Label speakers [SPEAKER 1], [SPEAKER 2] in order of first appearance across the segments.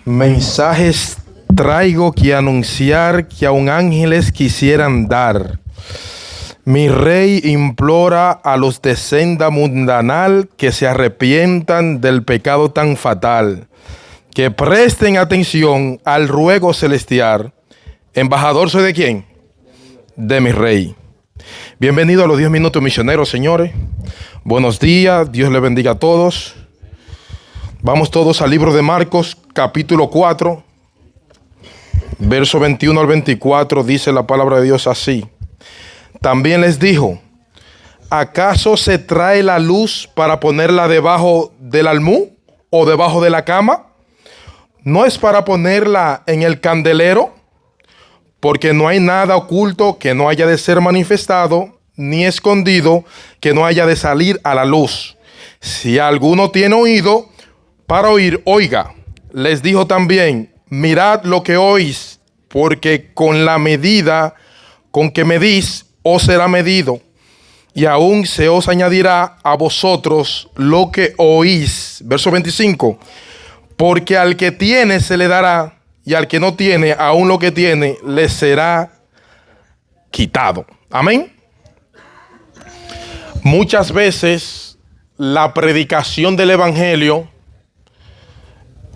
[SPEAKER 1] Mensajes traigo que anunciar que aun ángeles quisieran dar. Mi rey implora a los de senda mundanal que se arrepientan del pecado tan fatal, que presten atención al ruego celestial. Embajador, ¿soy de quién? De mi rey. Bienvenido a los 10 minutos misioneros, señores. Buenos días, Dios les bendiga a todos. Vamos todos al libro de Marcos, capítulo 4, verso 21 al 24, dice la palabra de Dios así. También les dijo: ¿acaso se trae la luz para ponerla debajo del almud o debajo de la cama? ¿No es para ponerla en el candelero? Porque no hay nada oculto que no haya de ser manifestado, ni escondido que no haya de salir a la luz. Si alguno tiene oído para oír, oiga. Les dijo también: mirad lo que oís, porque con la medida con que medís, os será medido, y aún se os añadirá a vosotros lo que oís. Verso 25. Porque al que tiene se le dará, y al que no tiene, aún lo que tiene le será quitado. Amén. Muchas veces la predicación del evangelio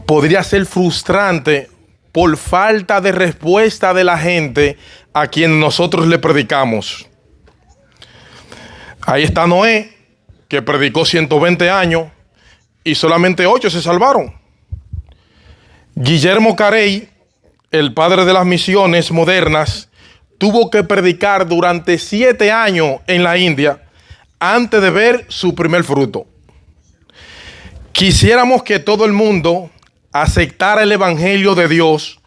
[SPEAKER 1] podría ser frustrante por falta de respuesta de la gente a quien nosotros le predicamos. Ahí está Noé, que predicó 120 años y solamente 8 se salvaron. Guillermo Carey, el padre de las misiones modernas, tuvo que predicar durante 7 años en la India antes de ver su primer fruto. Quisiéramos que todo el mundo aceptara el evangelio de Dios,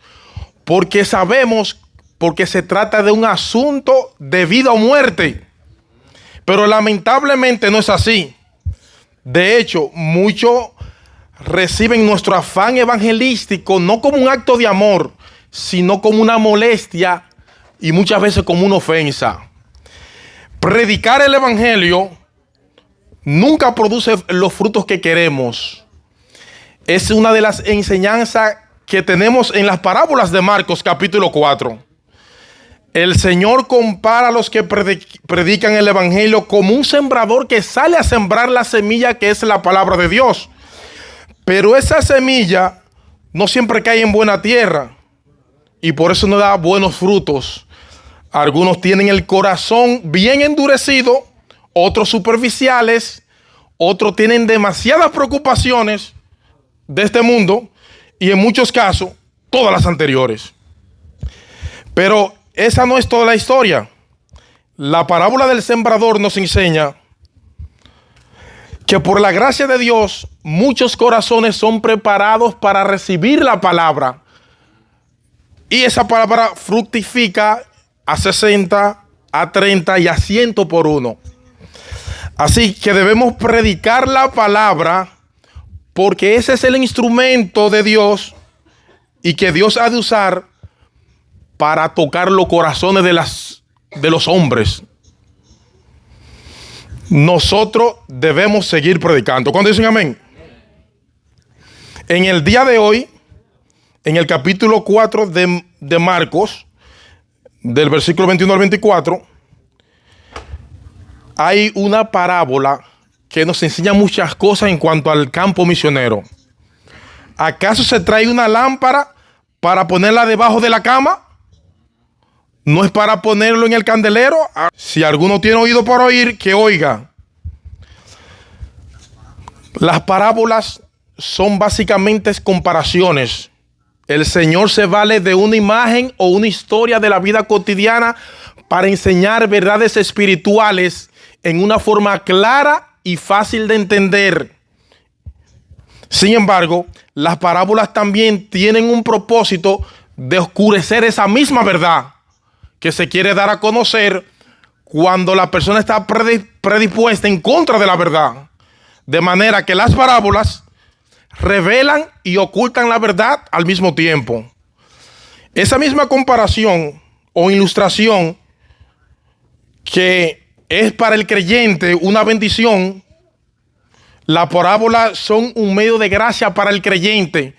[SPEAKER 1] porque sabemos, porque se trata de un asunto de vida o muerte. Pero lamentablemente no es así. De hecho, muchos reciben nuestro afán evangelístico no como un acto de amor, sino como una molestia y muchas veces como una ofensa. Predicar el evangelio nunca produce los frutos que queremos. Es una de las enseñanzas que tenemos en las parábolas de Marcos capítulo 4. El Señor compara a los que predican el evangelio como un sembrador que sale a sembrar la semilla que es la palabra de Dios. Pero esa semilla no siempre cae en buena tierra y por eso no da buenos frutos. Algunos tienen el corazón bien endurecido, otros superficiales, otros tienen demasiadas preocupaciones de este mundo y en muchos casos todas las anteriores. Pero esa no es toda la historia. La parábola del sembrador nos enseña que por la gracia de Dios muchos corazones son preparados para recibir la palabra y esa palabra fructifica a 60, a 30 y a 100 por uno. Así que debemos predicar la palabra, porque ese es el instrumento de Dios y que Dios ha de usar para tocar los corazones de los hombres. Nosotros debemos seguir predicando. ¿Cuándo dicen amén? En el día de hoy, en el capítulo 4 de Marcos, del versículo 21 al 24, hay una parábola que nos enseña muchas cosas en cuanto al campo misionero. ¿Acaso se trae una lámpara para ponerla debajo de la cama? ¿No es para ponerlo en el candelero? Si alguno tiene oído para oír, que oiga. Las parábolas son básicamente comparaciones. El Señor se vale de una imagen o una historia de la vida cotidiana para enseñar verdades espirituales en una forma clara y fácil de entender. Sin embargo, las parábolas también tienen un propósito de oscurecer esa misma verdad que se quiere dar a conocer cuando la persona está predispuesta en contra de la verdad. De manera que las parábolas revelan y ocultan la verdad al mismo tiempo. Esa misma comparación o ilustración que es para el creyente una bendición, las parábolas son un medio de gracia para el creyente,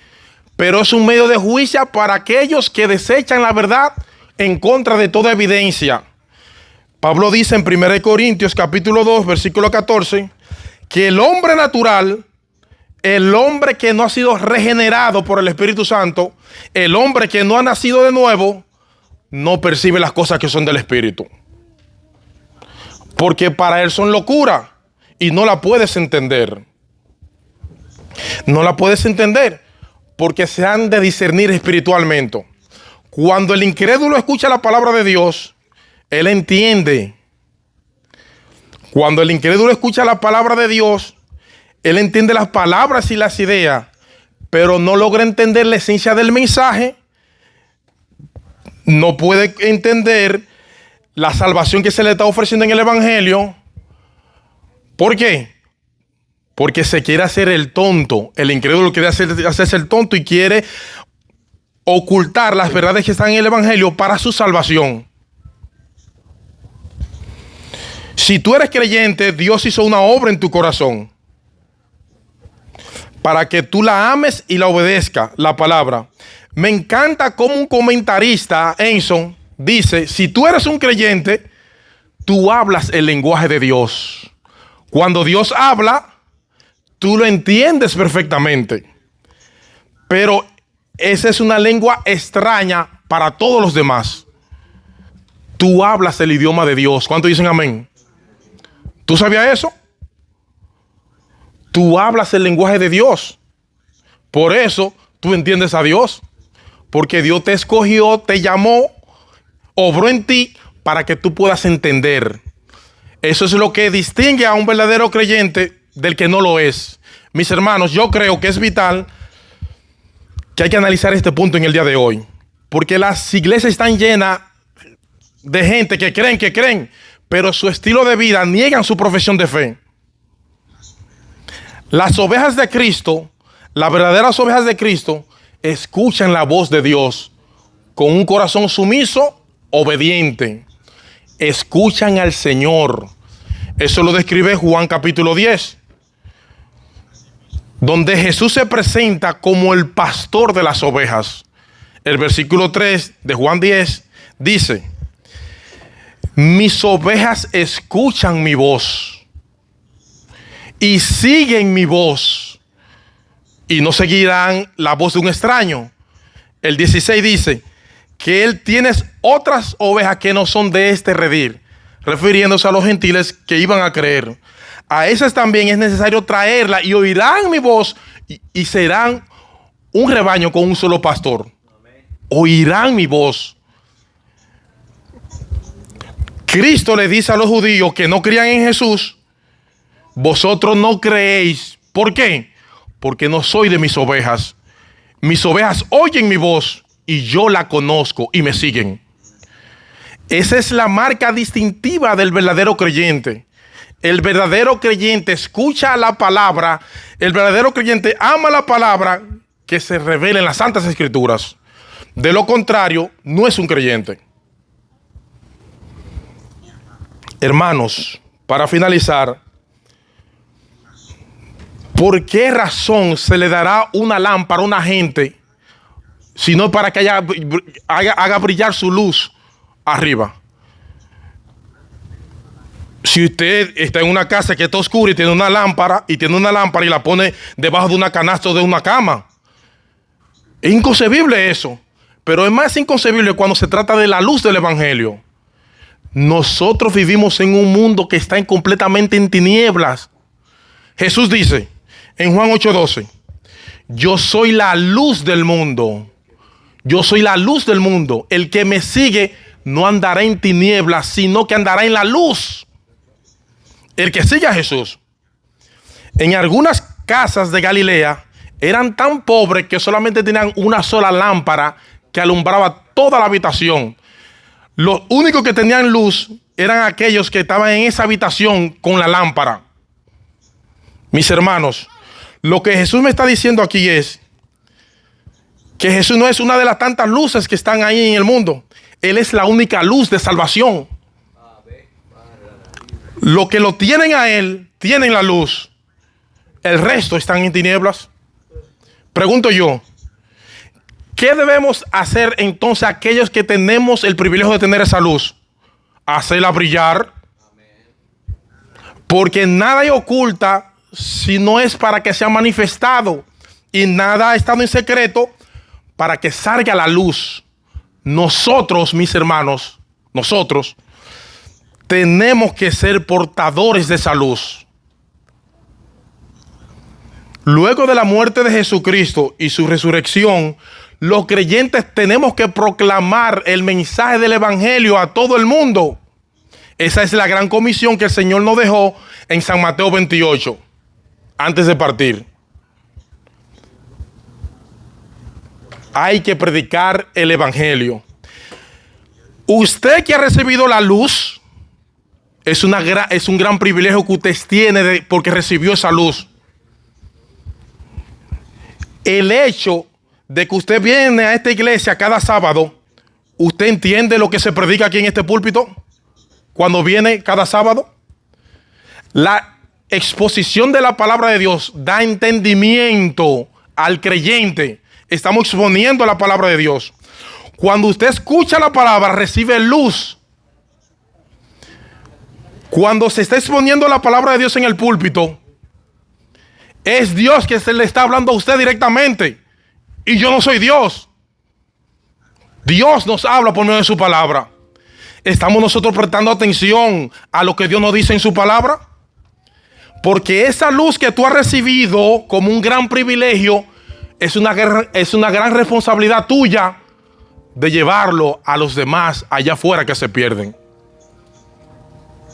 [SPEAKER 1] pero es un medio de juicio para aquellos que desechan la verdad en contra de toda evidencia. Pablo dice en 1 Corintios capítulo 2, versículo 14, que el hombre natural, el hombre que no ha sido regenerado por el Espíritu Santo, el hombre que no ha nacido de nuevo, no percibe las cosas que son del Espíritu. Porque para él son locura y no la puedes entender. No la puedes entender porque se han de discernir espiritualmente. Cuando el incrédulo escucha la palabra de Dios, él entiende. Cuando el incrédulo escucha la palabra de Dios, él entiende las palabras y las ideas, pero no logra entender la esencia del mensaje. No puede entender la salvación que se le está ofreciendo en el evangelio. ¿Por qué? Porque se quiere hacer el tonto. El incrédulo quiere hacerse el tonto y quiere ocultar las verdades que están en el evangelio para su salvación. Si tú eres creyente, Dios hizo una obra en tu corazón para que tú la ames y la obedezca, la palabra. Me encanta como un comentarista, Enson, dice, si tú eres un creyente, tú hablas el lenguaje de Dios. Cuando Dios habla, tú lo entiendes perfectamente. Pero esa es una lengua extraña para todos los demás. Tú hablas el idioma de Dios. ¿Cuántos dicen amén? ¿Tú sabías eso? Tú hablas el lenguaje de Dios. Por eso tú entiendes a Dios. Porque Dios te escogió, te llamó, obró en ti para que tú puedas entender. Eso es lo que distingue a un verdadero creyente del que no lo es. Mis hermanos, yo creo que es vital que hay que analizar este punto en el día de hoy. Porque las iglesias están llenas de gente que creen, pero su estilo de vida niegan su profesión de fe. Las ovejas de Cristo, las verdaderas ovejas de Cristo, escuchan la voz de Dios con un corazón sumiso, obediente. Escuchan al Señor. Eso lo describe Juan capítulo 10, donde Jesús se presenta como el pastor de las ovejas. El versículo 3 de Juan 10 dice: mis ovejas escuchan mi voz y siguen mi voz y no seguirán la voz de un extraño. El 16 dice que él tiene otras ovejas que no son de este redil, refiriéndose a los gentiles que iban a creer. A esas también es necesario traerla y oirán mi voz y serán un rebaño con un solo pastor. Oirán mi voz. Cristo le dice a los judíos que no creían en Jesús: vosotros no creéis. ¿Por qué? Porque no soy de mis ovejas. Mis ovejas oyen mi voz y yo la conozco y me siguen. Esa es la marca distintiva del verdadero creyente. El verdadero creyente escucha la palabra. El verdadero creyente ama la palabra que se revela en las Santas Escrituras. De lo contrario, no es un creyente. Hermanos, para finalizar, ¿por qué razón se le dará una lámpara a una gente sino para que haga brillar su luz arriba? Si usted está en una casa que está oscura y tiene una lámpara y la pone debajo de una canasta o de una cama, es inconcebible eso. Pero es más inconcebible cuando se trata de la luz del evangelio. Nosotros vivimos en un mundo que está completamente en tinieblas. Jesús dice en Juan 8:12: yo soy la luz del mundo. Yo soy la luz del mundo. El que me sigue no andará en tinieblas, sino que andará en la luz. El que sigue a Jesús. En algunas casas de Galilea eran tan pobres que solamente tenían una sola lámpara que alumbraba toda la habitación. Los únicos que tenían luz eran aquellos que estaban en esa habitación con la lámpara. Mis hermanos, lo que Jesús me está diciendo aquí es que Jesús no es una de las tantas luces que están ahí en el mundo. Él es la única luz de salvación. Los que lo tienen a Él, tienen la luz. El resto están en tinieblas. Pregunto yo, ¿Qué debemos hacer entonces aquellos que tenemos el privilegio de tener esa luz? Hacerla brillar. Porque nada hay oculta si no es para que sea manifestado. Y nada ha estado en secreto para que salga a la luz. Nosotros, mis hermanos, nosotros tenemos que ser portadores de esa luz. Luego de la muerte de Jesucristo y su resurrección, los creyentes tenemos que proclamar el mensaje del evangelio a todo el mundo. Esa es la gran comisión que el Señor nos dejó en San Mateo 28, antes de partir. Hay que predicar el evangelio. Usted que ha recibido la luz, es un gran privilegio que usted tiene porque recibió esa luz. El hecho de que usted viene a esta iglesia cada sábado, ¿usted entiende lo que se predica aquí en este púlpito? Cuando viene cada sábado, la exposición de la palabra de Dios da entendimiento al creyente. Estamos exponiendo la palabra de Dios. Cuando usted escucha la palabra, recibe luz. Cuando se está exponiendo la palabra de Dios en el púlpito, es Dios que se le está hablando a usted directamente. Y yo no soy Dios. Dios nos habla por medio de su palabra. ¿Estamos nosotros prestando atención a lo que Dios nos dice en su palabra? Porque esa luz que tú has recibido como un gran privilegio es una gran responsabilidad tuya de llevarlo a los demás allá afuera que se pierden.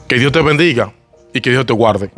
[SPEAKER 1] Que Dios te bendiga y que Dios te guarde.